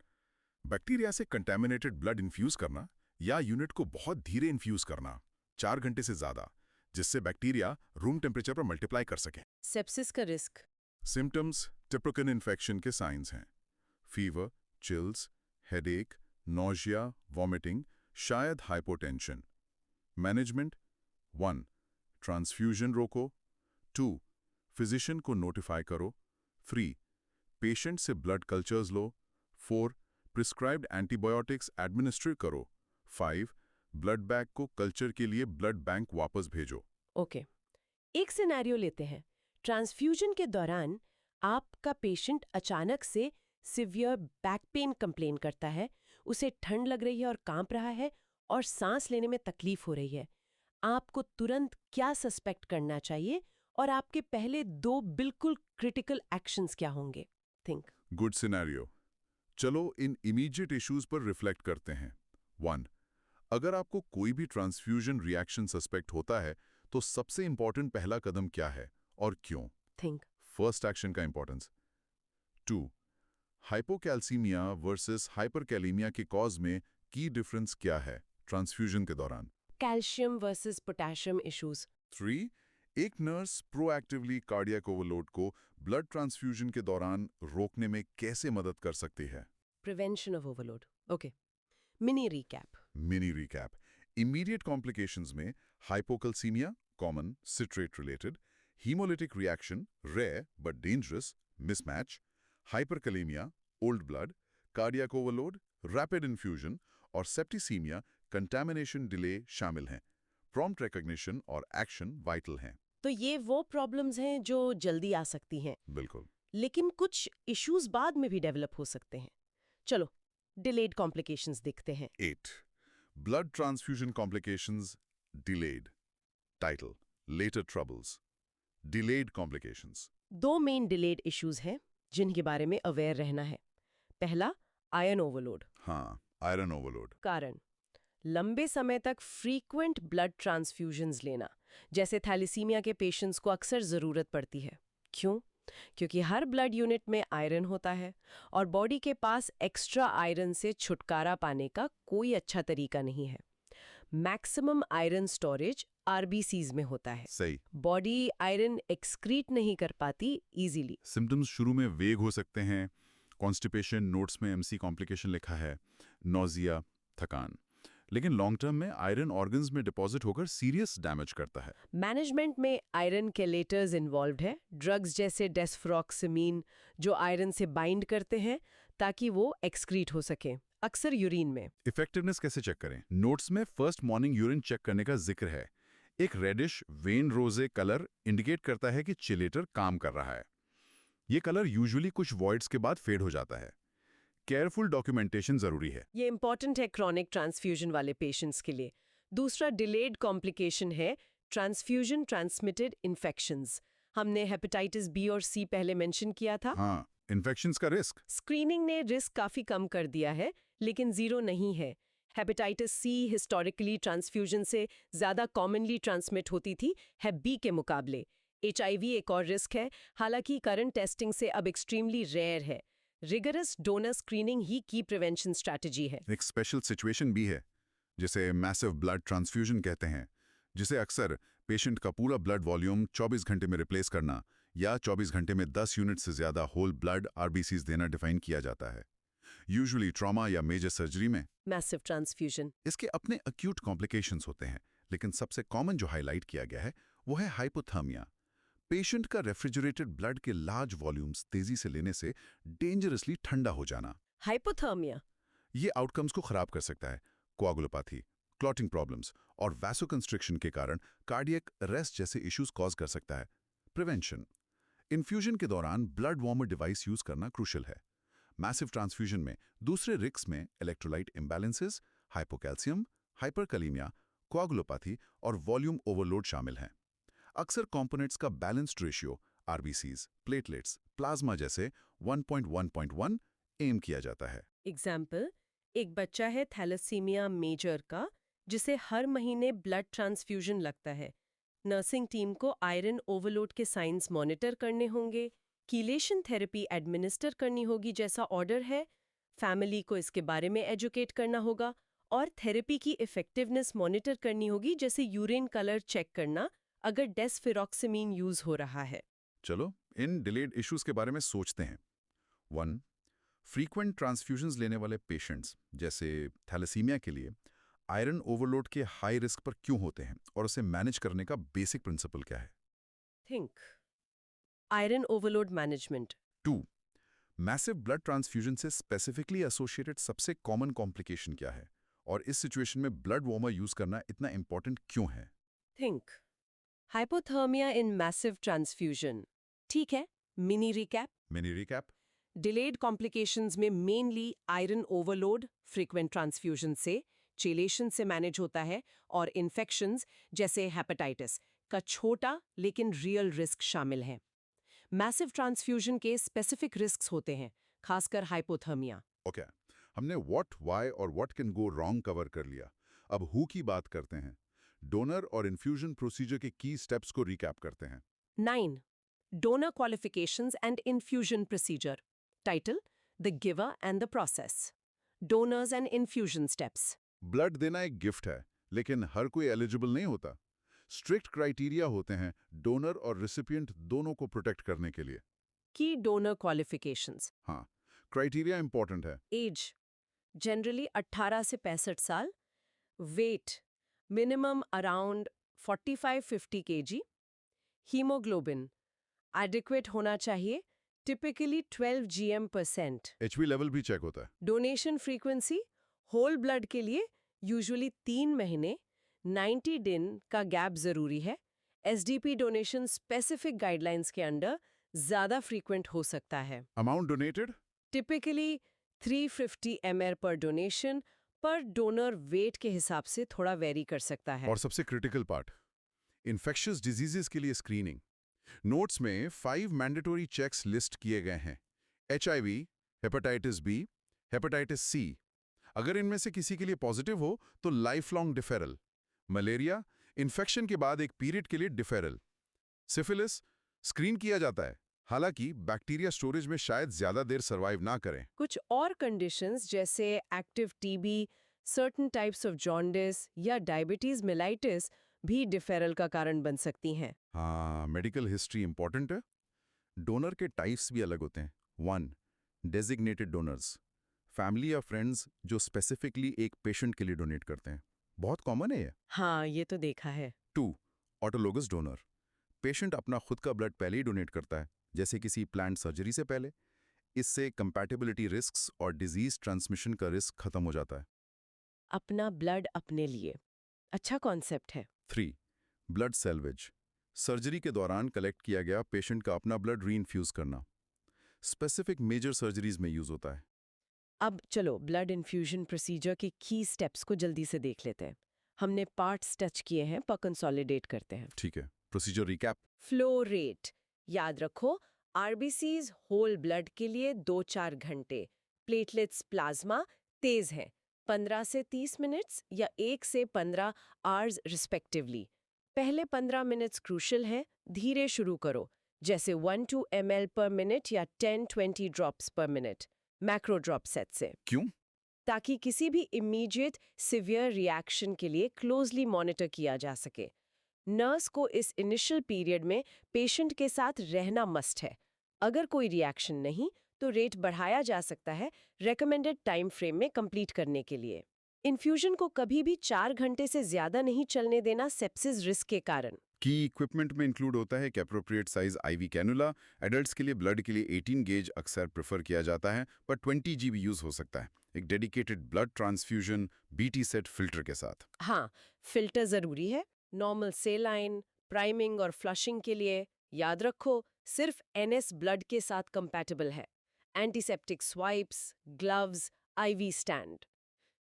बैक्टीरिया से कंटेमिनेटेड ब्लड इन्फ्यूज करना या यूनिट को बहुत धीरे इन्फ्यूज करना 4 घंटे से ज्यादा, जिससे बैक्टीरिया रूम टेम्परेचर पर मल्टीप्लाई कर सके। सेप्सिस का रिस्क। सिम्टम्स टिपिकल इन्फेक्शन के साइंस हैं। Fever, chills, headache, nausea, vomiting, शायद हाइपोटेंशन। मैनेजमेंट 1. ट्रांसफ्यूजन रोको। 2. फिजिशियन को नोटिफाई करो। 3. पेशेंट से ब्लड कल्चर्स लो। 4. प्रिस्क्राइब्ड एंटीबायोटिक्स एडमिनिस्टर करो। 5. ब्लड बैंक को कल्चर के लिए ब्लड बैंक वापस भेजो। ओके, एक सिनेरियो लेते हैं। ट्रांसफ्यूजन के दौरान आपका पेशेंट अचानक से सिवियर बैक पेन कंप्लेन करता है, उसे ठंड लग रही है और कांप रहा है और सांस लेने में तकलीफ हो रही है। आपको तुरंत क्या सस्पेक्ट करना चाहिए और आपके पहले 2 बिल्कुल क्रिटिकल एक्शंस क्या होंगे? थिंक। Good scenario. चलो इन इमीडिएट इश्यूज पर रिफ्लेक्ट करते हैं। 1. अगर आपको कोई भी ट्रांसफ्यूजन रिएक्शन सस्पेक्ट होता है तो सबसे इंपॉर्टेंट पहला कदम क्या है और क्यों? थिंक। फर्स्ट एक्शन का इंपॉर्टेंस। 2. हाइपोकैल्सीमिया वर्सेस हाइपरकैलेमिया के कॉज में की डिफरेंस क्या है ट्रांसफ्यूजन के दौरान? Calcium versus potassium issues. 3. एक नर्स प्रोएक्टिवली कार्डियक ओवरलोड को ब्लड ट्रांसफ्यूजन के दौरान रोकने में कैसे मदद कर सकती है? Prevention of overload. Okay, mini recap. Mini recap. Immediate complications में hypocalcaemia common citrate related, haemolytic reaction rare but dangerous mismatch, hyperkalaemia old blood, cardiac overload rapid infusion और सेप्टिसीमिया कंटैमिनेशन डिले शामिल हैं। प्रॉम्प्ट रिकॉग्निशन और action vital हैं। तो ये वो problems हैं जो जल्दी आ सकती हैं, बिल्कुल। लेकिन कुछ इश्यूज बाद में भी डेवलप हो सकते हैं। चलो डिलेड कॉम्प्लिकेशंस देखते हैं। 8. Blood transfusion complications delayed. Title later troubles. Delayed complications. 2 main delayed issues हैं जिनके बारे में अवेयर रहना है। पहला, आयरन ओवरलोड। हाँ, आयरन ओवरलोड। कारण लंबे समय तक फ्रीक्वेंट ब्लड ट्रांसफ्यूजन्स लेना, जैसे थैलेसीमिया के पेशेंट्स को अक्सर ज़रूरत पड़ती है। क्यों? क्योंकि हर ब्लड यूनिट में आयरन होता है और बॉडी के पास एक्स्ट्रा आयरन से छुटकारा पाने का कोई अच्छा तरीका नहीं है। मैक्सिमम आयरन स्टोरेज आरबीसीज में होता है। सही। बॉडी आयरन एक्सक्रीट नहीं कर पाती इजीली। सिम्टम्स शुरू में वेग हो सकते हैं। कॉन्स्टिपेशन नोट्स में एमसी कॉम्प्लिकेशन लिखा है, नोजिया, थकान। लेकिन लॉन्ग टर्म में आयरन ऑर्गन्स में डिपॉजिट होकर सीरियस डैमेज करता है। मैनेजमेंट में आयरन केलेटर्स इन्वॉल्व्ड है, ड्रग्स जैसे डेस्फ्रॉक्सिमीन जो आयरन से बाइंड करते हैं ताकि वो एक्सक्रीट हो सके, अक्सर यूरिन में। इफेक्टिवनेस कैसे चेक करें? नोट्स में फर्स्ट मॉर्निंग यूरिन चेक करने का जिक्र है। एक रेडिश वेन रोजे कलर इंडिकेट करता है कि चिलेटर काम कर रहा है। ये कलर यूजुअली कुछ वॉइड्स के बाद फेड हो जाता है। केयरफुल डॉक्यूमेंटेशन जरूरी है। ये इंपॉर्टेंट है क्रॉनिक ट्रांसफ्यूजन वाले पेशेंट्स के लिए। दूसरा डिलेड कॉम्प्लिकेशन है ट्रांसफ्यूजन ट्रांसमिटेड इन्फेक्शंस। हमने हेपेटाइटिस बी और सी पहले मेंशन किया था। हाँ, इन्फेक्शंस का रिस्क। स्क्रीनिंग ने रिस्क काफी कम कर दिया है, लेकिन जीरो नहीं है। हेपेटाइटिस सी हिस्टोरिकली ट्रांसफ्यूजन से ज्यादा कॉमनली ट्रांसमिट होती थी हेप बी के मुकाबले। एचआईवी एक और रिस्क है, हालांकि करंट टेस्टिंग से अब एक्सट्रीमली रेयर है। रिगरस डोनर स्क्रीनिंग ही की प्रिवेंशन स्ट्रैटेजी है। एक स्पेशल सिचुएशन भी है जिसे मैसिव ब्लड ट्रांसफ्यूजन कहते हैं, जिसे अक्सर पेशेंट का पूरा ब्लड वॉल्यूम 24 घंटे में रिप्लेस करना या 24 घंटे में 10 यूनिट से ज्यादा होल ब्लड आरबीसीज देना डिफाइन किया जाता है, यूजुअली ट्रॉमा या मेजर सर्जरी में। Massive transfusion. इसके अपने अक्यूट कॉम्प्लिकेशंस होते हैं, लेकिन सबसे कॉमन जो हाईलाइट किया गया है वो है हाइपोथर्मिया। पेशेंट का रेफ्रिजरेटेड ब्लड के लार्ज वॉल्यूम्स तेजी से लेने से डेंजरसली ठंडा हो जाना। हाइपोथर्मिया ये आउटकम्स को खराब कर सकता है। कोआगुलोपैथी, क्लॉटिंग प्रॉब्लम्स और वैसोकंस्ट्रिक्शन के कारण कार्डियक अरेस्ट जैसे इश्यूज कॉज कर सकता है। प्रिवेंशन: इन्फ्यूजन के दौरान ब्लड वार्मर डिवाइस यूज करना क्रूशियल है। मैसिव ट्रांसफ्यूजन में दूसरे रिस्क में इलेक्ट्रोलाइट इम्बैलेंसेस, हाइपोकैल्शियम, हाइपरकैलेमिया, कोआगुलोपैथी और वॉल्यूम ओवरलोड शामिल हैं। अक्सर कंपोनेंट्स का balanced ratio RBCs, platelets, plasma जैसे 1.1.1 एम किया जाता है। एग्जाम्पल, एक बच्चा है थैलेसीमिया मेजर का जिसे हर महीने ब्लड ट्रांसफ्यूजन लगता है। नर्सिंग टीम को आयरन ओवरलोड के साइंस मॉनिटर करने होंगे, कीलेशन थेरेपी एडमिनिस्टर करनी होगी जैसा ऑर्डर है, फैमिली को इसके बारे में एजुकेट करना होगा और थेरेपी की इफेक्टिवनेस मॉनिटर करनी होगी, जैसे यूरिन कलर चेक करना अगर डेस्फिरॉक्सिमीन यूज हो रहा है। चलो इन डिलेड इश्यूज के बारे में सोचते हैं। 1. फ्रीक्वेंट ट्रांसफ्यूजन्स लेने वाले पेशेंट्स जैसे थैलेसीमिया के लिए आयरन ओवरलोड के हाई रिस्क पर क्यों होते हैं और उसे मैनेज करने का बेसिक प्रिंसिपल क्या है? Think iron overload management. 2. Massive blood transfusion से स्पेसिफिकली एसोसिएटेड सबसे कॉमन कॉम्प्लिकेशन क्या है और इस सिचुएशन में ब्लड वार्मर यूज करना इतना इंपॉर्टेंट क्यों है? Think hypothermia in massive transfusion. ठीक है, mini recap. Mini recap. Delayed complications में mainly iron overload frequent transfusion से, चेलेशन से मैनेज होता है और इन्फेक्शंस जैसे हेपेटाइटिस का छोटा लेकिन रियल रिस्क शामिल है। मैसिव ट्रांसफ्यूजन के स्पेसिफिक रिस्क्स होते हैं, खासकर हाइपोथर्मिया। ओके, हमने व्हाट, व्हाई और what can go wrong cover कर लिया। अब हु की बात करते हैं। डोनर और इन्फ्यूजन प्रोसीजर के की स्टेप्स को रिकैप करते हैं। 9. Donor qualifications and infusion procedure. Title: The giver and the process. Donors and infusion steps. Blood देना एक गिफ्ट है, लेकिन हर कोई एलिजिबल नहीं होता। स्ट्रिक्ट क्राइटेरिया होते हैं डोनर और रिसिपिएंट दोनों को प्रोटेक्ट करने के लिए। Key donor qualifications. हाँ, क्राइटेरिया इंपॉर्टेंट है। Age: Generally 18 से 65 साल. Weight: Minimum around 45-50 kg. Hemoglobin: Adequate होना चाहिए. Typically 12 gm%. एचबी लेवल भी चेक होता है। डोनेशन फ्रीक्वेंसी: होल ब्लड के लिए यूजुअली 3 महीने 90 दिन का गैप जरूरी है। एसडीपी डोनेशन स्पेसिफिक गाइडलाइंस के अंडर ज्यादा फ्रीक्वेंट हो सकता है। Amount donated? टिपिकली 350 ml पर डोनेशन, पर डोनर वेट के हिसाब से थोड़ा वेरी कर सकता है। और सबसे क्रिटिकल पार्ट, इन्फेक्शियस डिजीजेस के लिए स्क्रीनिंग। नोट्स में 5 मैंडेटरी चेक्स लिस्ट किए गए हैं। HIV, hepatitis B, hepatitis C. अगर इनमें से किसी के लिए पॉजिटिव हो तो life long deferral. Malaria, infection के बाद एक पीरियड के लिए डिफेरल। सिफिलिस स्क्रीन किया जाता है, हालांकि बैक्टीरिया स्टोरेज में शायद ज्यादा देर सर्वाइव ना करें। कुछ और कंडीशंस जैसे active TB, certain types of jaundice या डायबिटीज मेलाइटिस भी डिफेरल का कारण बन सकती हैं। हाँ, मेडिकल हिस्ट्री इंपॉर्टेंट है। डोनर के टाइप्स भी अलग होते हैं। 1. डेजिग्नेटेड डोनर्स, फैमिली या फ्रेंड्स जो स्पेसिफिकली एक पेशेंट के लिए डोनेट करते हैं। बहुत कॉमन है ये। हाँ, ये तो देखा है। 2. ऑटोलोगस डोनर, पेशेंट अपना खुद का ब्लड पहले ही डोनेट करता है, जैसे किसी प्लान्ड सर्जरी से पहले। इससे कंपैटिबिलिटी रिस्क्स और डिजीज ट्रांसमिशन का रिस्क खत्म हो जाता है। अपना ब्लड अपने लिए अच्छा कॉन्सेप्ट है। 3. ब्लड सेल्वेज, सर्जरी के दौरान कलेक्ट किया गया पेशेंट का अपना ब्लड रीइन्फ्यूज करना। स्पेसिफिक मेजर सर्जरीज में यूज होता है। अब चलो ब्लड इन्फ्यूजन प्रोसीजर के की स्टेप्स को जल्दी से देख लेते हैं। हमने पार्ट्स टच किए हैं, पर कंसोलिडेट करते हैं। ठीक है, प्रोसीजर रिकैप। फ्लो रेट याद रखो, आरबीसीज होल ब्लड के लिए 2-4 घंटे, प्लेटलेट्स प्लाज्मा तेज है 15 से 30 मिनट्स या 1 से 15 आवर्स रिस्पेक्टिवली। पहले 15 मिनट्स क्रूशल है, धीरे शुरू करो, जैसे 1-2 ml पर मिनट या 10-20 ड्रॉप्स पर मिनट, मैक्रो ड्रॉप सेट से, क्यों? ताकि किसी भी इमीडिएट सिवियर रिएक्शन के लिए क्लोजली मॉनिटर किया जा सके। नर्स को इस इनिशियल पीरियड में पेशेंट के साथ रहना मस्ट है। अगर कोई रिएक्शन नहीं तो रेट बढ़ाया जा सकता है रेकमेंडेड टाइम फ्रेम में कंप्लीट करने के लिए। इन्फ्यूजन को कभी भी 4 घंटे से ज्यादा नहीं चलने देना सेप्सिस रिस्क के कारण। की इक्विपमेंट में इंक्लूड होता है कि appropriate size IV cannula. Adults के लिए ब्लड के लिए 18 गेज अक्सर प्रेफर किया जाता है, पर 20 जी भी यूज हो सकता है, एक dedicated blood transfusion BT set filter के साथ। हाँ, फिल्टर जरूरी है। नॉर्मल सेलाइन, प्राइमिंग और फ्लशिंग के लिए याद रखो सिर्फ एनएस ब्लड के साथ कंपैटिबल है। Antiseptic swipes, gloves, IV stand.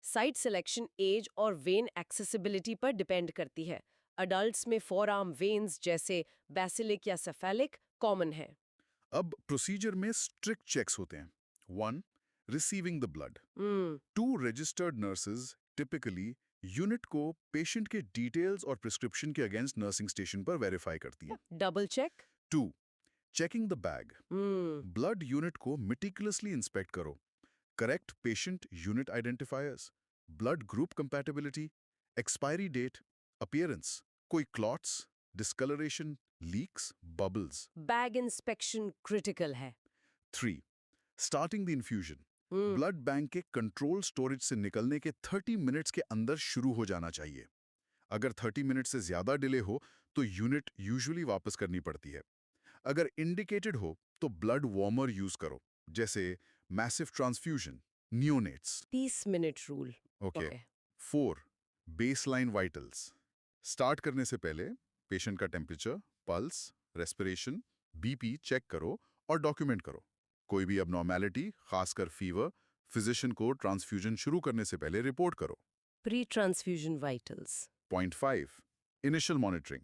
Site selection age और वेन एक्सेसिबिलिटी पर डिपेंड करती है। अडल्ट्स में फोरआर्म वेन्स जैसे बैसिलिक या सेफेलिक कॉमन है। अब प्रोसीजर में स्ट्रिक्ट चेक्स होते हैं। 1. Receiving the blood. 2. registered nurses, typically unit को पेशेंट के डिटेल्स और प्रिस्क्रिप्शन के अगेंस्ट नर्सिंग स्टेशन पर वेरीफाई करती है। Double check. 2. Checking the bag. Blood unit को meticulously इंस्पेक्ट करो। Correct patient unit identifiers, blood group compatibility, expiry date, appearance, कोई clots, discolouration, leaks, bubbles. Bag inspection critical है। 3. Starting the infusion. Blood bank के control storage से निकलने के 30 minutes के अंदर शुरू हो जाना चाहिए। अगर 30 मिनट से ज्यादा डिले हो तो यूनिट यूजुअली वापस करनी पड़ती है। अगर इंडिकेटेड हो तो ब्लड वार्मर यूज करो, जैसे massive transfusion, neonates. 30 minute rule. Okay. 4. Baseline vitals. Start करने से पहले पेशेंट का temperature, pulse, respiration, BP check करो और डॉक्यूमेंट करो। कोई भी अबनॉर्मैलिटी, खासकर फीवर, फिजिशियन को ट्रांसफ्यूजन शुरू करने से पहले रिपोर्ट करो। Pre transfusion vitals. Point 5. Initial monitoring.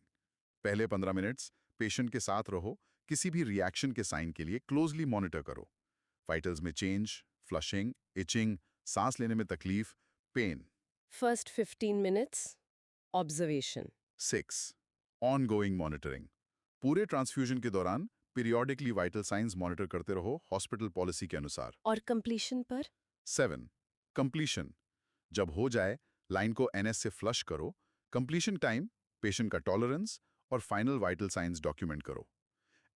पहले 15 मिनट्स पेशेंट के साथ रहो, किसी भी रिएक्शन के साइन के लिए क्लोजली मॉनिटर करो। वाइटल्स में चेंज, फ्लशिंग, इचिंग, सांस लेने में तकलीफ, pain. First 15 minutes observation. 6. Ongoing monitoring. पूरे ट्रांसफ्यूजन के दौरान पीरियोडिकली वाइटल साइंस मॉनिटर करते रहो हॉस्पिटल पॉलिसी के अनुसार। और कंप्लीशन पर 7. कंप्लीशन। जब हो जाए लाइन को एनएस से फ्लश करो। कंप्लीशन टाइम, पेशेंट का टॉलरेंस और फाइनल वाइटल साइंस डॉक्यूमेंट करो।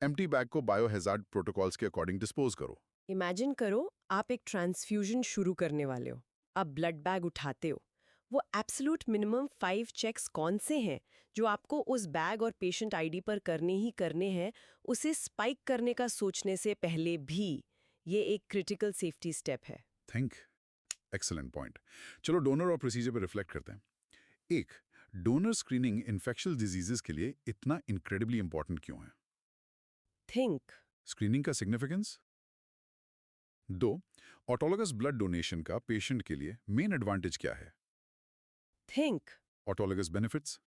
एम्प्टी बैग को बायोहैजार्ड प्रोटोकॉल्स के अकॉर्डिंग डिस्पोज करो। इमेजिन करो आप एक ट्रांसफ्यूजन शुरू करने वाले हो। आप ब्लड बैग उठाते हो। वो एब्सोल्यूट मिनिमम 5 चेक्स कौन से हैं जो आपको उस बैग और पेशेंट आईडी पर करने ही करने हैं, उसे स्पाइक करने का सोचने से पहले भी ये एक क्रिटिकल सेफ्टी स्टेप है। Think excellent point. चलो डोनर और प्रोसीजर पर रिफ्लेक्ट करते हैं। 1. डोनर स्क्रीनिंग इन्फेक्शियस डिजीजेस के लिए इतना इनक्रेडिबली इंपॉर्टेंट क्यों है? थिंक। स्क्रीनिंग का सिग्निफिकेंस। 2. ऑटोलॉगस ब्लड डोनेशन का पेशेंट के लिए मेन एडवांटेज क्या है? Think. Autologous benefits.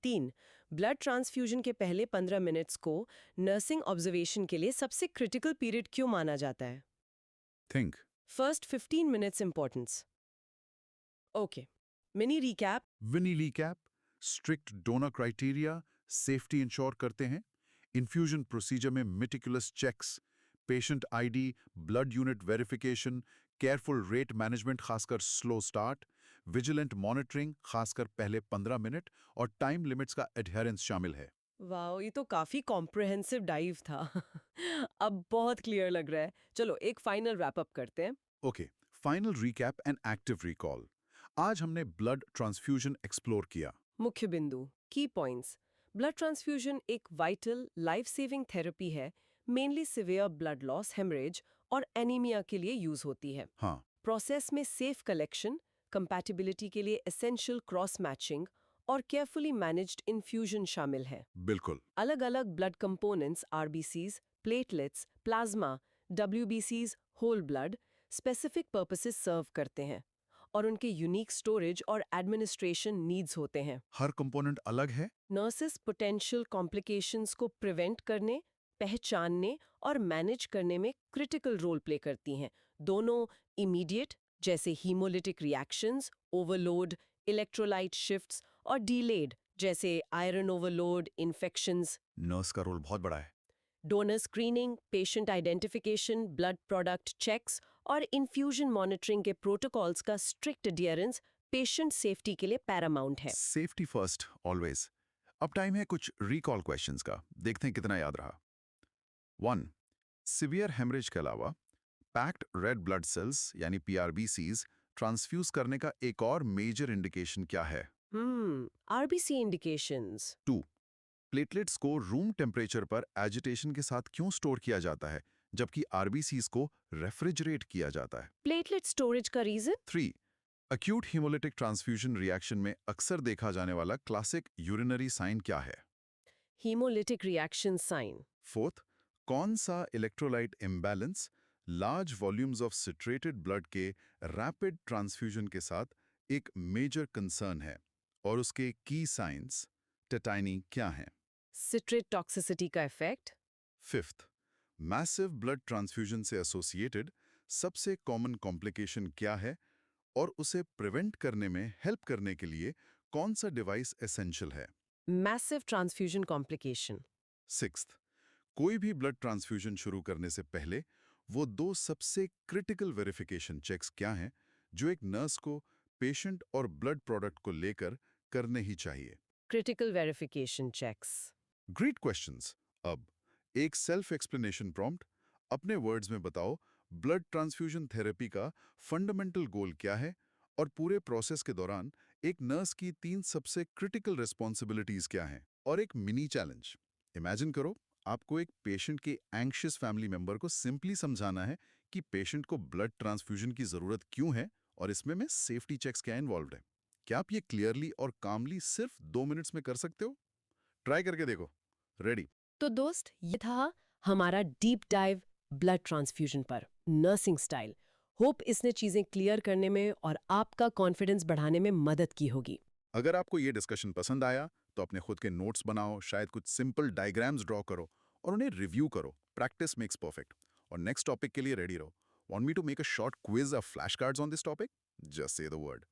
3. Blood transfusion के पहले 15 मिनट्स को नर्सिंग ऑब्जर्वेशन के लिए सबसे क्रिटिकल पीरियड क्यों माना जाता है? Think first 15 minutes importance. Okay, mini recap. विनीली cap, strict donor criteria, safety ensure करते हैं। इन्फ्यूजन प्रोसीजर में meticulous checks, patient ID, blood unit verification, careful rate management खासकर स्लो स्टार्ट, विजिलेंट मॉनिटरिंग खासकर पहले 15 मिनट और टाइम लिमिट्स का adherence शामिल है। वाओ, ये तो काफी कॉम्प्रिहेंसिव डाइव था। अब बहुत क्लियर लग रहा है। चलो एक फाइनल रैप अप करते हैं। Okay, final recap and active recall. आज हमने ब्लड ट्रांसफ्यूजन एक्सप्लोर किया। मुख्य बिंदु, की पॉइंट्स। ब्लड ट्रांसफ्यूजन एक वाइटल लाइफ सेविंग थेरेपी है, mainly severe blood loss, haemorrhage और एनीमिया के लिए यूज होती है। हाँ, प्रोसेस में सेफ कलेक्शन, कंपैटिबिलिटी के लिए एसेंशियल क्रॉस मैचिंग और केयरफुली मैनेज्ड इन्फ्यूजन शामिल है। बिल्कुल। अलग-अलग blood components RBCs, platelets, plasma, डब्ल्यूबीसीज, whole blood specific purposes serve करते हैं और उनके यूनिक स्टोरेज और एडमिनिस्ट्रेशन नीड्स होते हैं। हर कंपोनेंट अलग है। नर्सेस पोटेंशियल कॉम्प्लिकेशंस को प्रिवेंट करने, पहचानने और मैनेज करने में क्रिटिकल रोल प्ले करती हैं। दोनों इमीडिएट जैसे haemolytic reactions, overload, electrolyte shifts और डिलेड जैसे आयरन ओवरलोड, इन्फेक्शंस। नर्स का रोल बहुत बड़ा है। Donor screening, patient identification, blood product checks और इन्फ्यूजन मॉनिटरिंग के प्रोटोकॉल्स का स्ट्रिक्ट एडियरेंस पेशेंट सेफ्टी के लिए पैरामाउंट है। Safety first always. अब टाइम है कुछ रिकॉल क्वेश्चंस का, देखते हैं कितना याद रहा। 1. सिवियर हेमरेज के अलावा पैक्ड रेड ब्लड सेल्स यानी पीआरबीसीज ट्रांसफ्यूज करने का एक और मेजर इंडिकेशन क्या है? RBC indications. 2. प्लेटलेट्स को रूम टेम्परेचर पर एजिटेशन के साथ क्यों स्टोर किया जाता है जबकि आरबीसीज को रेफ्रिजरेट किया जाता है? प्लेटलेट स्टोरेज का reason? 3. Acute haemolytic transfusion reaction में अक्सर देखा जाने वाला क्लासिक यूरिनरी साइन क्या है? Haemolytic reaction sign. 4. कौन सा electrolyte imbalance large volumes of citrated blood के रैपिड ट्रांसफ्यूजन के साथ एक मेजर कंसर्न है और उसके की साइंस टेटाइनी क्या हैं? सिट्रेट टॉक्सिसिटी का इफेक्ट। 5. मैसिव ब्लड ट्रांसफ्यूजन से एसोसिएटेड सबसे कॉमन कॉम्प्लिकेशन क्या है और उसे प्रिवेंट करने में हेल्प करने के लिए कौन सा डिवाइस एसेंशियल है? Massive transfusion complication. सिक्स्थ, कोई भी ब्लड ट्रांसफ्यूजन शुरू करने से पहले वो 2 सबसे क्रिटिकल वेरिफिकेशन चेक्स क्या हैं जो एक नर्स को पेशेंट और ब्लड प्रोडक्ट को लेकर करने ही चाहिए? Critical verification checks. Great questions. अब एक सेल्फ एक्सप्लेनेशन प्रॉम्प्ट, अपने वर्ड्स में बताओ ब्लड ट्रांसफ्यूजन थेरेपी का फंडामेंटल गोल क्या है और पूरे प्रोसेस के दौरान एक नर्स की 3 सबसे क्रिटिकल रिस्पॉन्सिबिलिटीज क्या हैं। और एक मिनी चैलेंज, इमेजिन करो आपको एक पेशेंट के एंग्शियस फैमिली मेंबर को सिंपली समझाना है कि पेशेंट को ब्लड ट्रांसफ्यूजन की जरूरत क्यों है और इसमें सेफ्टी चेक्स क्या इन्वॉल्व है। क्या आप ये क्लियरली और कामली सिर्फ 2 मिनट्स में कर सकते हो? ट्राई करके देखो। रेडी? तो दोस्त, ये था हमारा डीप डाइव ब्लड ट्रांसफ्यूजन पर नर्सिंग स्टाइल। होप इसने चीजें क्लियर करने में और आपका कॉन्फिडेंस बढ़ाने में मदद की होगी। अगर आपको ये डिस्कशन पसंद आया तो अपने खुद के नोट्स बनाओ, शायद कुछ सिंपल डायग्राम्स ड्रॉ करो और उन्हें रिव्यू करो। Practice makes perfect. और नेक्स्ट टॉपिक के लिए रेडी रहो। Want me to make a short quiz of flash cards on this topic? Just say the word.